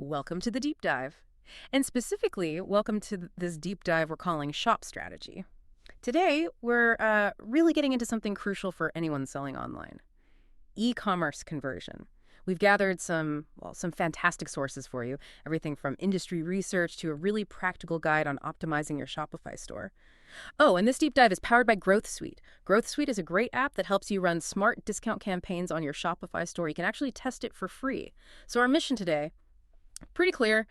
Welcome to the deep dive. And specifically, welcome to this deep dive we're calling Shop Strategy. Today, we're really getting into something crucial for anyone selling online: e-commerce conversion. We've gathered some fantastic sources for you, everything from industry research to a really practical guide on optimizing your Shopify store. Oh, and this deep dive is powered by Growth Suite. Growth Suite is a great app that helps you run smart discount campaigns on your Shopify store. You can actually test it for free. So our mission today, pretty clear: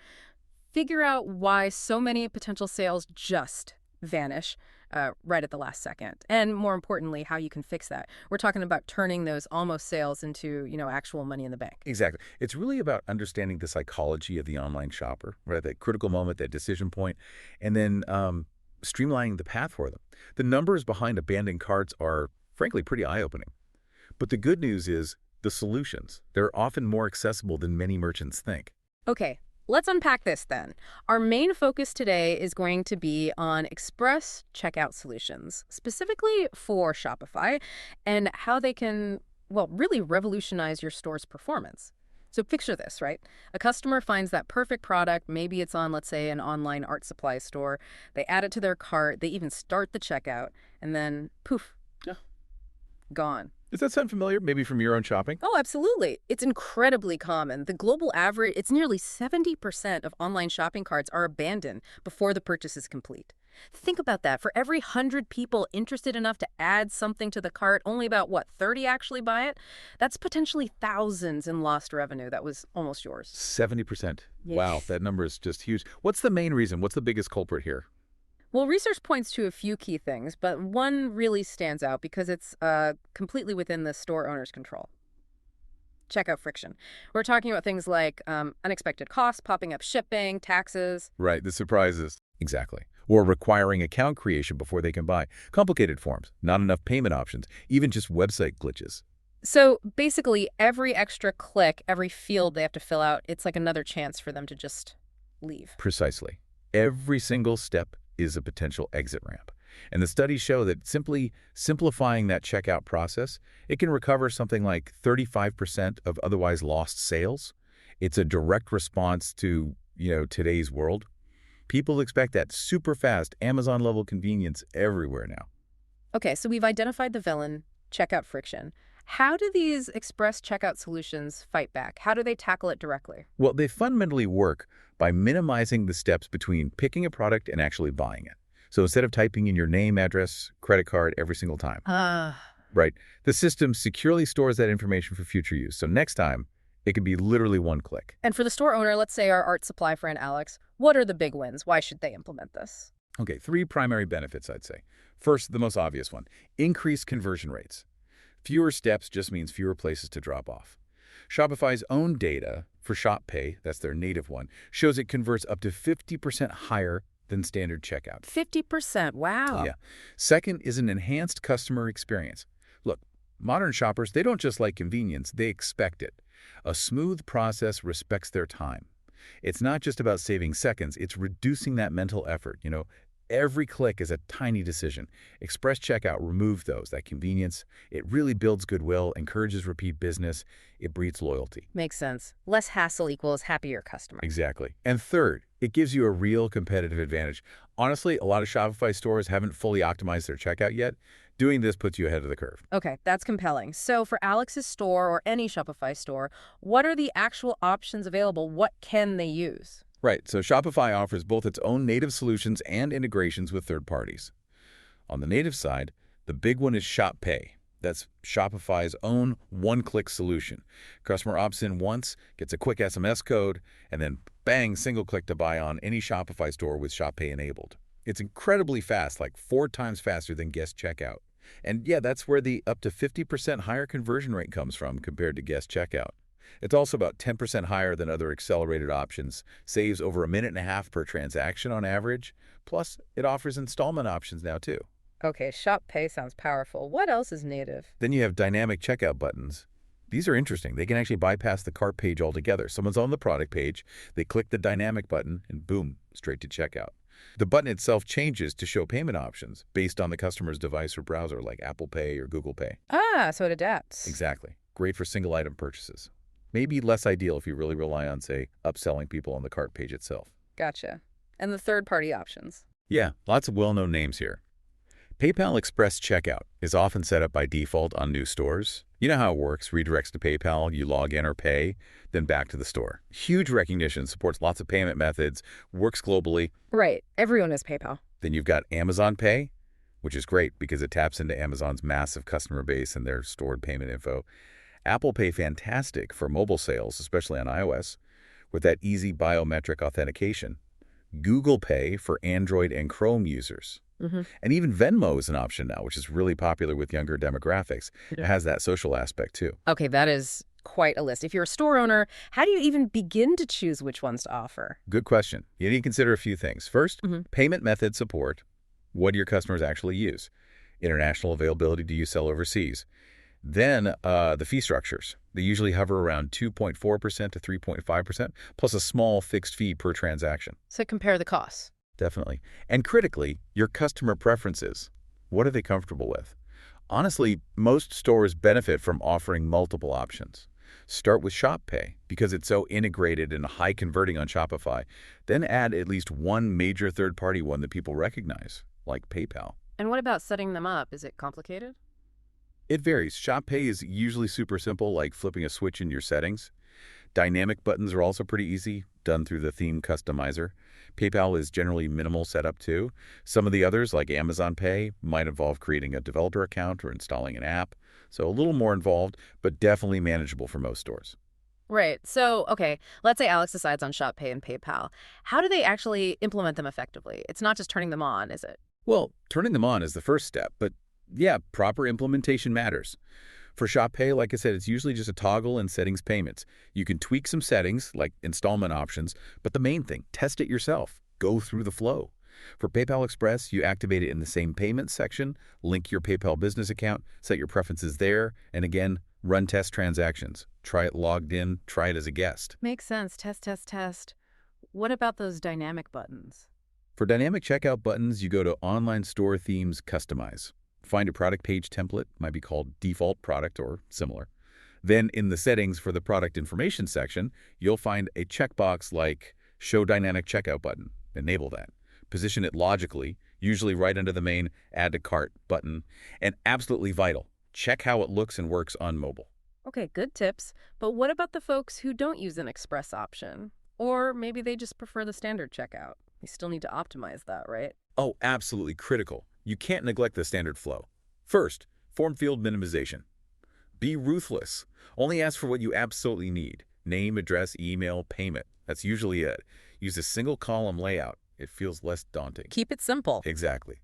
figure out why so many potential sales just vanish right at the last second. And more importantly, how you can fix that. We're talking about turning those almost sales into, actual money in the bank. Exactly. It's really about understanding the psychology of the online shopper, right? That critical moment, that decision point, and then streamlining the path for them. The numbers behind abandoned carts are, frankly, pretty eye-opening. But the good news is the solutions. They're often more accessible than many merchants think. Okay, let's unpack this then. Our main focus today is going to be on express checkout solutions, specifically for Shopify, and how they can, really revolutionize your store's performance. So picture this, right? A customer finds that perfect product. Maybe it's on, let's say, an online art supply store. They add it to their cart. They even start the checkout. And then, poof, Yeah. gone. Does that sound familiar? Maybe from your own shopping? Oh, absolutely. It's incredibly common. The global average, it's nearly 70% of online shopping carts are abandoned before the purchase is complete. Think about that. For every 100 people interested enough to add something to the cart, only about, 30 actually buy it? That's potentially thousands in lost revenue that was almost yours. 70%. Yeah. Wow, that number is just huge. What's the main reason? What's the biggest culprit here? Well, research points to a few key things, but one really stands out because it's completely within the store owner's control: checkout friction. We're talking about things like unexpected costs, popping up shipping, taxes. Right, the surprises. Exactly. Or requiring account creation before they can buy. Complicated forms, not enough payment options, even just website glitches. So basically, every extra click, every field they have to fill out, it's like another chance for them to just leave. Precisely. Every single step is a potential exit ramp. And the studies show that simply simplifying that checkout process, it can recover something like 35% of otherwise lost sales. It's a direct response to, today's world. People expect that super fast Amazon-level convenience everywhere now. Okay, so we've identified the villain: checkout friction. How do these express checkout solutions fight back? How do they tackle it directly? Well, they fundamentally work by minimizing the steps between picking a product and actually buying it. So instead of typing in your name, address, credit card every single time, right, the system securely stores that information for future use. So next time, it could be literally one click. And for the store owner, let's say our art supply friend Alex, what are the big wins? Why should they implement this? Okay, 3 primary benefits, I'd say. First, the most obvious one: increased conversion rates. Fewer steps just means fewer places to drop off. Shopify's own data for Shop Pay, that's their native one, shows it converts up to 50% higher than standard checkout. 50%, wow. Yeah. Second is an enhanced customer experience. Look, modern shoppers, they don't just like convenience, they expect it. A smooth process respects their time. It's not just about saving seconds, it's reducing that mental effort. Every click is a tiny decision. Express checkout removes that convenience. It really builds goodwill, encourages repeat business. It breeds loyalty. Makes sense. Less hassle equals happier customer. Exactly. And third, it gives you a real competitive advantage. Honestly, a lot of Shopify stores haven't fully optimized their checkout yet. Doing this puts you ahead of the curve. Okay, that's compelling. So for Alex's store or any Shopify store, what are the actual options available? What can they use? Right, so Shopify offers both its own native solutions and integrations with third parties. On the native side, the big one is Shop Pay. That's Shopify's own one-click solution. Customer opts in once, gets a quick SMS code, and then bang, single click to buy on any Shopify store with Shop Pay enabled. It's incredibly fast, like 4 times faster than guest checkout. And yeah, that's where the up to 50% higher conversion rate comes from compared to guest checkout. It's also about 10% higher than other accelerated options, saves over 1.5 minutes per transaction on average, plus it offers installment options now too. Okay, Shop Pay sounds powerful. What else is native? Then you have dynamic checkout buttons. These are interesting. They can actually bypass the cart page altogether. Someone's on the product page, they click the dynamic button, and boom, straight to checkout. The button itself changes to show payment options based on the customer's device or browser, like Apple Pay or Google Pay. Ah, so it adapts. Exactly. Great for single item purchases. Maybe less ideal if you really rely on, say, upselling people on the cart page itself. Gotcha. And the third-party options. Yeah, lots of well-known names here. PayPal Express Checkout is often set up by default on new stores. You know how it works. Redirects to PayPal, you log in or pay, then back to the store. Huge recognition, supports lots of payment methods, works globally. Right. Everyone has PayPal. Then you've got Amazon Pay, which is great because it taps into Amazon's massive customer base and their stored payment info. Apple Pay, fantastic for mobile sales, especially on iOS, with that easy biometric authentication. Google Pay for Android and Chrome users. And even Venmo is an option now, which is really popular with younger demographics. It has that social aspect, too. Okay, that is quite a list. If you're a store owner, how do you even begin to choose which ones to offer? Good question. You need to consider a few things. First, payment method support. What do your customers actually use? International availability, do you sell overseas? Then the fee structures. They usually hover around 2.4% to 3.5%, plus a small fixed fee per transaction. So compare the costs. Definitely. And critically, your customer preferences. What are they comfortable with? Honestly, most stores benefit from offering multiple options. Start with Shop Pay because it's so integrated and high converting on Shopify. Then add at least one major third-party one that people recognize, like PayPal. And what about setting them up? Is it complicated? It varies. Shop Pay is usually super simple, like flipping a switch in your settings. Dynamic buttons are also pretty easy, done through the theme customizer. PayPal is generally minimal setup too. Some of the others, like Amazon Pay, might involve creating a developer account or installing an app. So a little more involved, but definitely manageable for most stores. Right. So, okay, let's say Alex decides on Shop Pay and PayPal. How do they actually implement them effectively? It's not just turning them on, is it? Well, turning them on is the first step, but yeah, proper implementation matters. For Shop Pay, like I said, it's usually just a toggle and settings payments. You can tweak some settings, like installment options, but the main thing, test it yourself. Go through the flow. For PayPal Express, you activate it in the same payments section, link your PayPal business account, set your preferences there, and again, run test transactions. Try it logged in, try it as a guest. Makes sense. Test, test, test. What about those dynamic buttons? For dynamic checkout buttons, you go to Online Store Themes Customize. Find a product page template, might be called default product or similar. Then in the settings for the product information section, you'll find a checkbox like Show Dynamic Checkout button. Enable that. Position it logically, usually right under the main Add to Cart button. And absolutely vital, check how it looks and works on mobile. Okay, good tips. But what about the folks who don't use an express option? Or maybe they just prefer the standard checkout. You still need to optimize that, right? Oh, absolutely critical. You can't neglect the standard flow. First, form field minimization. Be ruthless. Only ask for what you absolutely need. Name, address, email, payment. That's usually it. Use a single column layout. It feels less daunting. Keep it simple. Exactly.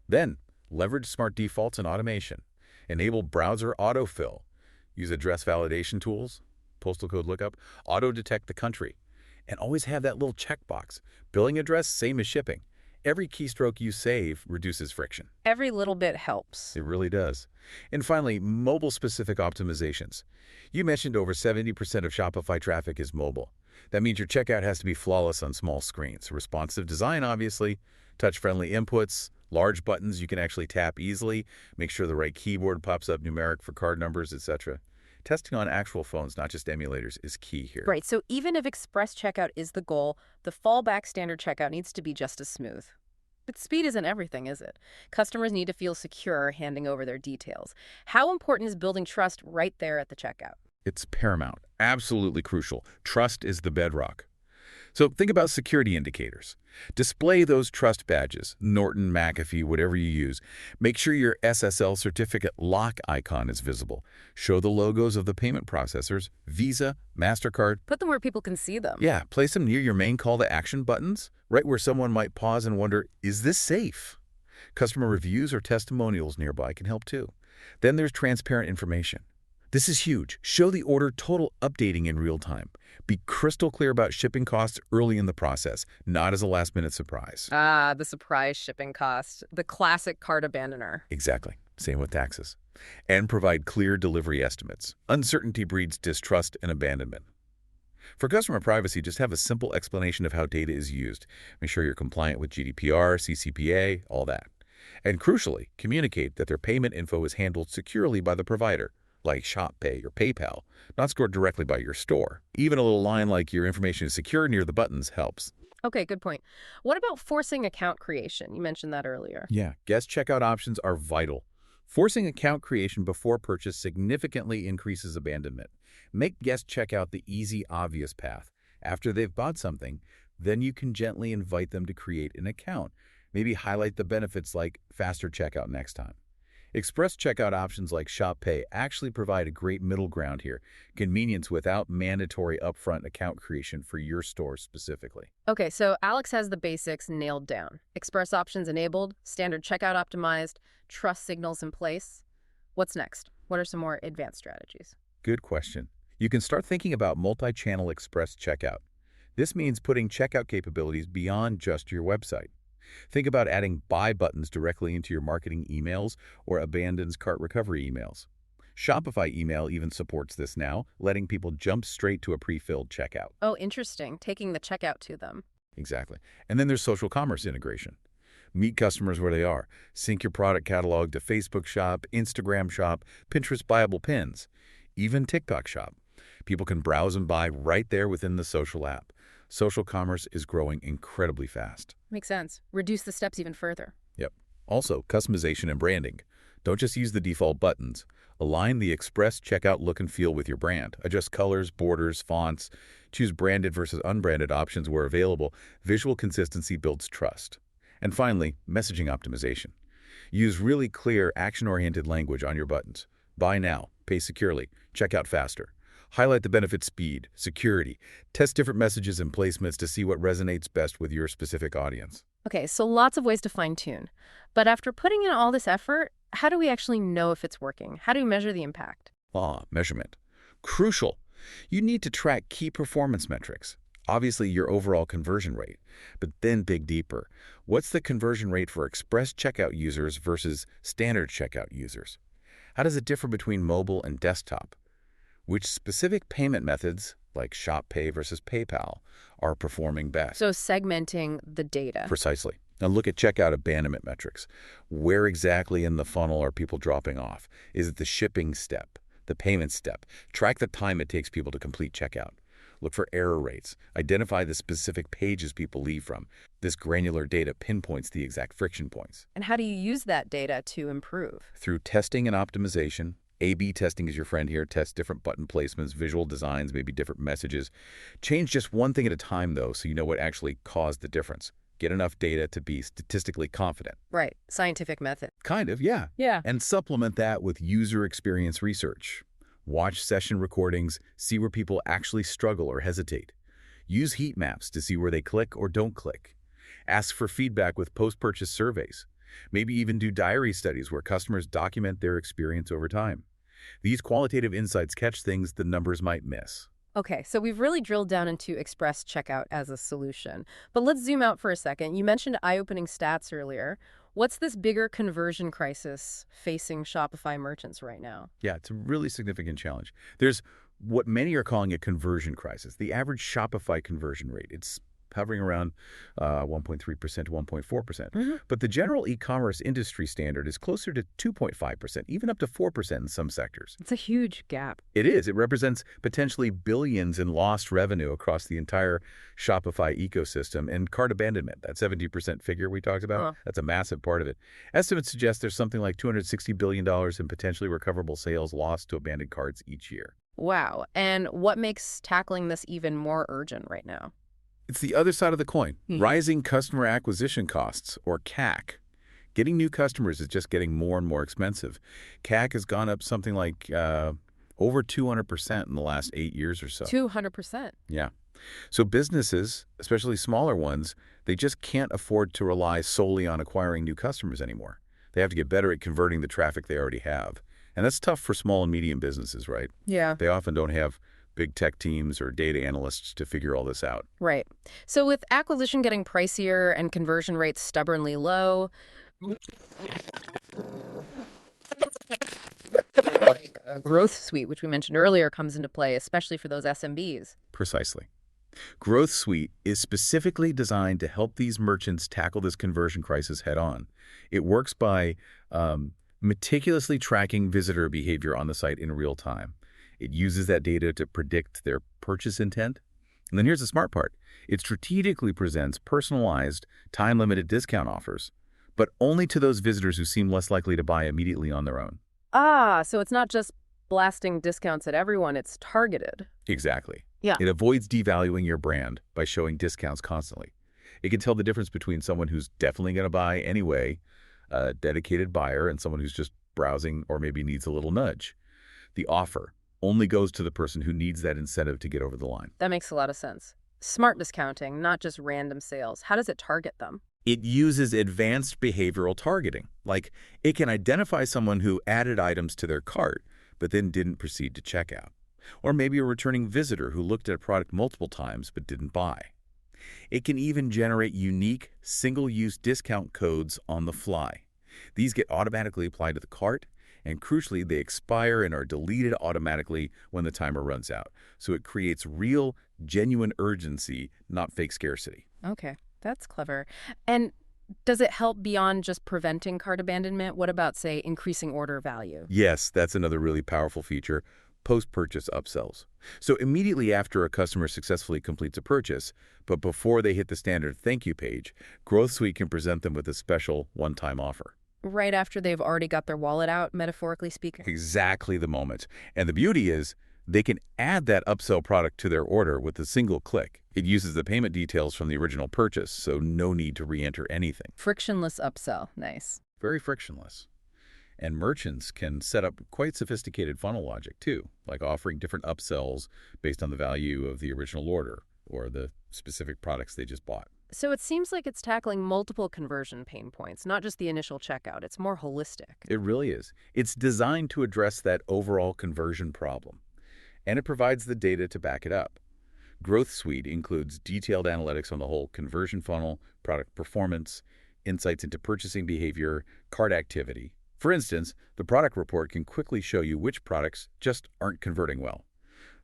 Then, leverage smart defaults and automation. Enable browser autofill. Use address validation tools, postal code lookup, auto-detect the country. And always have that little checkbox. Billing address, same as shipping. Every keystroke you save reduces friction. Every little bit helps. It really does. And finally, mobile-specific optimizations. You mentioned over 70% of Shopify traffic is mobile. That means your checkout has to be flawless on small screens. Responsive design, obviously, touch-friendly inputs, large buttons you can actually tap easily, make sure the right keyboard pops up numeric for card numbers, etc. Testing on actual phones, not just emulators, is key here. Right, so even if express checkout is the goal, the fallback standard checkout needs to be just as smooth. But speed isn't everything, is it? Customers need to feel secure handing over their details. How important is building trust right there at the checkout? It's paramount, absolutely crucial. Trust is the bedrock. So think about security indicators. Display those trust badges, Norton, McAfee, whatever you use. Make sure your SSL certificate lock icon is visible. Show the logos of the payment processors, Visa, MasterCard. Put them where people can see them. Yeah, place them near your main call to action buttons, right where someone might pause and wonder, is this safe? Customer reviews or testimonials nearby can help too. Then there's transparent information. This is huge. Show the order total updating in real time. Be crystal clear about shipping costs early in the process, not as a last-minute surprise. Ah, the surprise shipping cost. The classic cart abandoner. Exactly. Same with taxes. And provide clear delivery estimates. Uncertainty breeds distrust and abandonment. For customer privacy, just have a simple explanation of how data is used. Make sure you're compliant with GDPR, CCPA, all that. And crucially, communicate that their payment info is handled securely by the provider. like ShopPay or PayPal, not scored directly by your store. Even a little line like your information is secure near the buttons helps. Okay, good point. What about forcing account creation? You mentioned that earlier. Yeah, guest checkout options are vital. Forcing account creation before purchase significantly increases abandonment. Make guest checkout the easy, obvious path. After they've bought something, then you can gently invite them to create an account. Maybe highlight the benefits like faster checkout next time. Express checkout options like ShopPay actually provide a great middle ground here, convenience without mandatory upfront account creation for your store specifically. Okay, so Alex has the basics nailed down. Express options enabled, standard checkout optimized, trust signals in place. What's next? What are some more advanced strategies? Good question. You can start thinking about multi-channel express checkout. This means putting checkout capabilities beyond just your website. Think about adding buy buttons directly into your marketing emails or abandons cart recovery emails. Shopify email even supports this now, letting people jump straight to a pre-filled checkout. Oh, interesting. Taking the checkout to them. Exactly. And then there's social commerce integration. Meet customers where they are. Sync your product catalog to Facebook Shop, Instagram Shop, Pinterest buyable pins, even TikTok Shop. People can browse and buy right there within the social app. Social commerce is growing incredibly fast. Makes sense. Reduce the steps even further. Yep. Also, customization and branding. Don't just use the default buttons. Align the express checkout look and feel with your brand. Adjust colors, borders, fonts. Choose branded versus unbranded options where available. Visual consistency builds trust. And finally, messaging optimization. Use really clear, action-oriented language on your buttons. Buy now, pay securely, check out faster. Highlight the benefit speed, security. Test different messages and placements to see what resonates best with your specific audience. Okay, so lots of ways to fine-tune. But after putting in all this effort, how do we actually know if it's working? How do we measure the impact? Measurement. Crucial. You need to track key performance metrics. Obviously, your overall conversion rate. But then dig deeper. What's the conversion rate for express checkout users versus standard checkout users? How does it differ between mobile and desktop? Which specific payment methods, like ShopPay versus PayPal, are performing best? So segmenting the data. Precisely. Now look at checkout abandonment metrics. Where exactly in the funnel are people dropping off? Is it the shipping step, the payment step? Track the time it takes people to complete checkout. Look for error rates. Identify the specific pages people leave from. This granular data pinpoints the exact friction points. And how do you use that data to improve? Through testing and optimization. A/B testing is your friend here. Test different button placements, visual designs, maybe different messages. Change just one thing at a time, though, so you know what actually caused the difference. Get enough data to be statistically confident. Right. Scientific method. Kind of, yeah. Yeah. And supplement that with user experience research. Watch session recordings, see where people actually struggle or hesitate. Use heat maps to see where they click or don't click. Ask for feedback with post-purchase surveys. Maybe even do diary studies where customers document their experience over time. These qualitative insights catch things the numbers might miss. Okay, so we've really drilled down into express checkout as a solution. But let's zoom out for a second. You mentioned eye-opening stats earlier. What's this bigger conversion crisis facing Shopify merchants right now? Yeah, it's a really significant challenge. There's what many are calling a conversion crisis. The average Shopify conversion rate, it's hovering around 1.3% to 1.4%. But the general e-commerce industry standard is closer to 2.5%, even up to 4% in some sectors. It's a huge gap. It is. It represents potentially billions in lost revenue across the entire Shopify ecosystem. And cart abandonment, that 70% figure we talked about, that's a massive part of it. Estimates suggest there's something like $260 billion in potentially recoverable sales lost to abandoned carts each year. Wow. And what makes tackling this even more urgent right now? It's the other side of the coin. Rising customer acquisition costs, or CAC. Getting new customers is just getting more and more expensive. CAC has gone up something like over 200% in the last 8 years or so. 200%? Yeah. So businesses, especially smaller ones, they just can't afford to rely solely on acquiring new customers anymore. They have to get better at converting the traffic they already have. And that's tough for small and medium businesses, right? Yeah. They often don't have big tech teams or data analysts to figure all this out. Right. So with acquisition getting pricier and conversion rates stubbornly low, a growth suite, which we mentioned earlier, comes into play, especially for those SMBs. Precisely. Growth Suite is specifically designed to help these merchants tackle this conversion crisis head on. It works by meticulously tracking visitor behavior on the site in real time. It uses that data to predict their purchase intent. And then here's the smart part. It strategically presents personalized, time-limited discount offers, but only to those visitors who seem less likely to buy immediately on their own. Ah, so it's not just blasting discounts at everyone, it's targeted. Exactly. Yeah. It avoids devaluing your brand by showing discounts constantly. It can tell the difference between someone who's definitely going to buy anyway, a dedicated buyer, and someone who's just browsing or maybe needs a little nudge. The offer only goes to the person who needs that incentive to get over the line. That makes a lot of sense. Smart discounting, not just random sales. How does it target them? It uses advanced behavioral targeting. Like, it can identify someone who added items to their cart, but then didn't proceed to checkout. Or maybe a returning visitor who looked at a product multiple times but didn't buy. It can even generate unique, single-use discount codes on the fly. These get automatically applied to the cart, and crucially, they expire and are deleted automatically when the timer runs out. So it creates real, genuine urgency, not fake scarcity. Okay, that's clever. And does it help beyond just preventing cart abandonment? What about, say, increasing order value? Yes, that's another really powerful feature, post-purchase upsells. So immediately after a customer successfully completes a purchase, but before they hit the standard thank you page, Growth Suite can present them with a special one-time offer. Right after they've already got their wallet out, metaphorically speaking? Exactly the moment. And the beauty is, they can add that upsell product to their order with a single click. It uses the payment details from the original purchase, so no need to re-enter anything. Frictionless upsell. Nice. Very frictionless. And merchants can set up quite sophisticated funnel logic too, like offering different upsells based on the value of the original order or the specific products they just bought. So it seems like it's tackling multiple conversion pain points, not just the initial checkout. It's more holistic. It really is. It's designed to address that overall conversion problem, and it provides the data to back it up. Growth Suite includes detailed analytics on the whole conversion funnel, product performance, insights into purchasing behavior, cart activity. For instance, the product report can quickly show you which products just aren't converting well.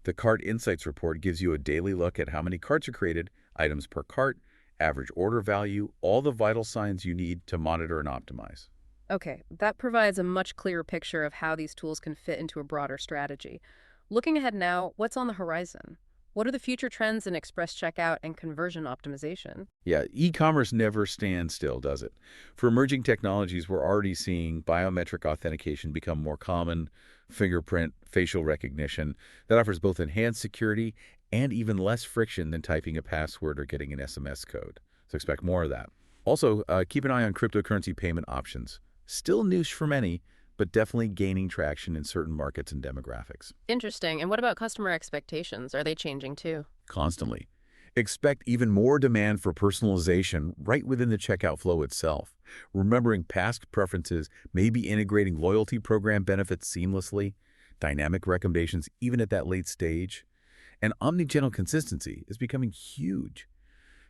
The Cart Insights report gives you a daily look at how many carts are created, items per cart, average order value, all the vital signs you need to monitor and optimize. Okay, that provides a much clearer picture of how these tools can fit into a broader strategy. Looking ahead now, what's on the horizon? What are the future trends in express checkout and conversion optimization? Yeah, e-commerce never stands still, does it? For emerging technologies, we're already seeing biometric authentication become more common, fingerprint, facial recognition. That offers both enhanced security and even less friction than typing a password or getting an SMS code. So expect more of that. Also, keep an eye on cryptocurrency payment options. Still niche for many, but definitely gaining traction in certain markets and demographics. Interesting. And what about customer expectations? Are they changing too? Constantly. Expect even more demand for personalization right within the checkout flow itself. Remembering past preferences, maybe integrating loyalty program benefits seamlessly, dynamic recommendations even at that late stage. And omnichannel consistency is becoming huge.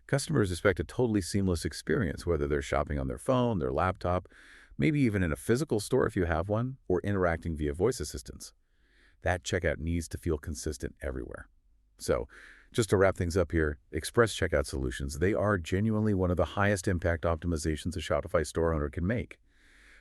Customers expect a totally seamless experience, whether they're shopping on their phone, their laptop, maybe even in a physical store if you have one, or interacting via voice assistants. That checkout needs to feel consistent everywhere. So, just to wrap things up here, Express Checkout Solutions, they are genuinely one of the highest impact optimizations a Shopify store owner can make.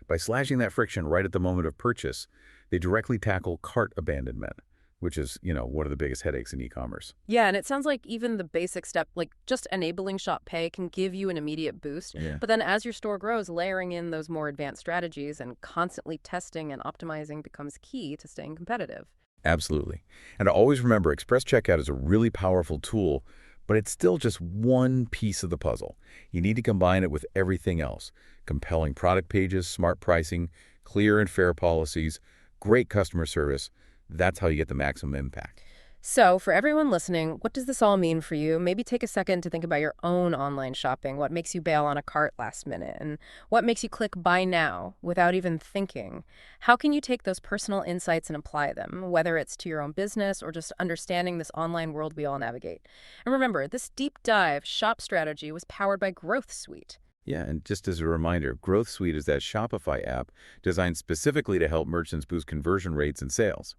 By slashing that friction right at the moment of purchase, they directly tackle cart abandonment, which is, one of the biggest headaches in e-commerce. Yeah, and it sounds like even the basic step, like just enabling Shop Pay, can give you an immediate boost. Yeah. But then as your store grows, layering in those more advanced strategies and constantly testing and optimizing becomes key to staying competitive. Absolutely. And always remember, Express Checkout is a really powerful tool, but it's still just one piece of the puzzle. You need to combine it with everything else. Compelling product pages, smart pricing, clear and fair policies, great customer service. That's how you get the maximum impact. So for everyone listening, what does this all mean for you? Maybe take a second to think about your own online shopping. What makes you bail on a cart last minute? And what makes you click buy now without even thinking? How can you take those personal insights and apply them, whether it's to your own business or just understanding this online world we all navigate? And remember, this deep dive shop strategy was powered by Growth Suite. Yeah, and just as a reminder, Growth Suite is that Shopify app designed specifically to help merchants boost conversion rates and sales.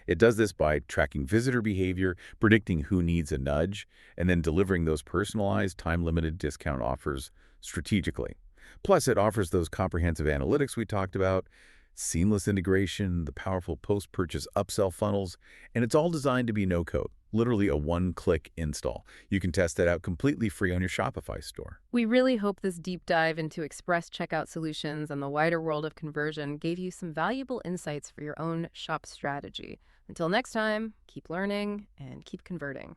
It does this by tracking visitor behavior, predicting who needs a nudge, and then delivering those personalized, time-limited discount offers strategically. Plus, it offers those comprehensive analytics we talked about, seamless integration, the powerful post-purchase upsell funnels, and it's all designed to be no-code, literally a one-click install. You can test that out completely free on your Shopify store. We really hope this deep dive into express checkout solutions and the wider world of conversion gave you some valuable insights for your own shop strategy. Until next time, keep learning and keep converting.